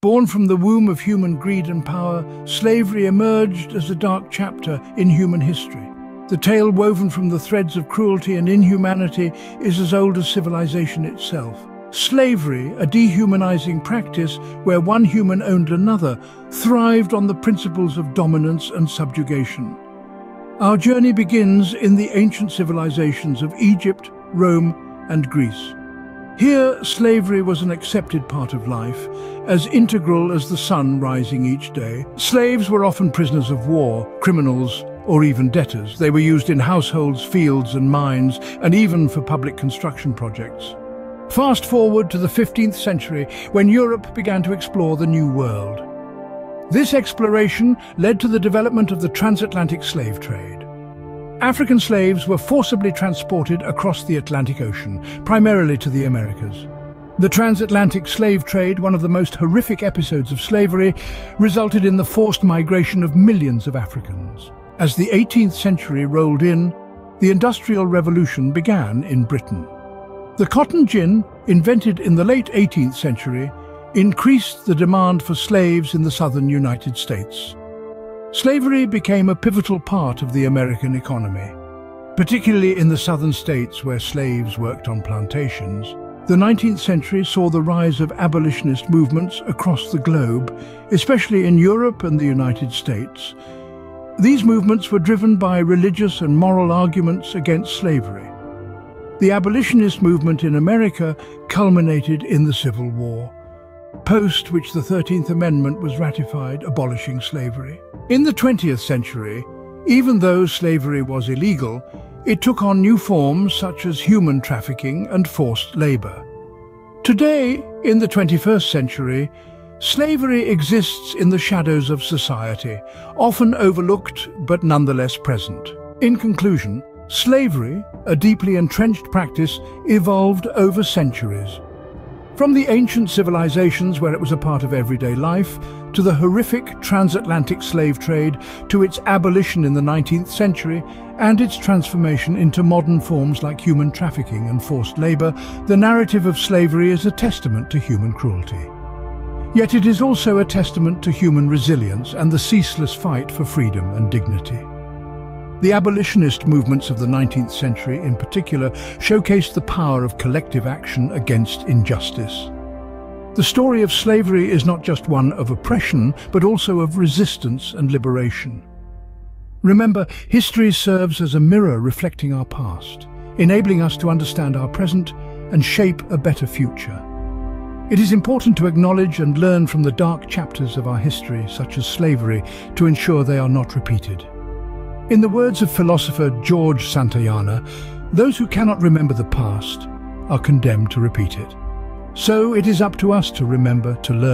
Born from the womb of human greed and power, slavery emerged as a dark chapter in human history. The tale woven from the threads of cruelty and inhumanity is as old as civilization itself. Slavery, a dehumanizing practice where one human owned another, thrived on the principles of dominance and subjugation. Our journey begins in the ancient civilizations of Egypt, Rome, and Greece. Here, slavery was an accepted part of life, as integral as the sun rising each day. Slaves were often prisoners of war, criminals, or even debtors. They were used in households, fields, and mines, and even for public construction projects. Fast forward to the 15th century, when Europe began to explore the New World. This exploration led to the development of the transatlantic slave trade. African slaves were forcibly transported across the Atlantic Ocean, primarily to the Americas. The transatlantic slave trade, one of the most horrific episodes of slavery, resulted in the forced migration of millions of Africans. As the 18th century rolled in, the Industrial Revolution began in Britain. The cotton gin, invented in the late 18th century, increased the demand for slaves in the southern United States. Slavery became a pivotal part of the American economy, particularly in the southern states where slaves worked on plantations. The 19th century saw the rise of abolitionist movements across the globe, especially in Europe and the United States. These movements were driven by religious and moral arguments against slavery. The abolitionist movement in America culminated in the Civil War, post which the 13th Amendment was ratified, abolishing slavery. In the 20th century, even though slavery was illegal, it took on new forms such as human trafficking and forced labor. Today, in the 21st century, slavery exists in the shadows of society, often overlooked but nonetheless present. In conclusion, slavery, a deeply entrenched practice, evolved over centuries. From the ancient civilizations where it was a part of everyday life, to the horrific transatlantic slave trade, to its abolition in the 19th century, and its transformation into modern forms like human trafficking and forced labor, the narrative of slavery is a testament to human cruelty. Yet it is also a testament to human resilience and the ceaseless fight for freedom and dignity. The abolitionist movements of the 19th century in particular showcased the power of collective action against injustice. The story of slavery is not just one of oppression, but also of resistance and liberation. Remember, history serves as a mirror reflecting our past, enabling us to understand our present and shape a better future. It is important to acknowledge and learn from the dark chapters of our history, such as slavery, to ensure they are not repeated. In the words of philosopher George Santayana, those who cannot remember the past are condemned to repeat it. So it is up to us to remember, to learn,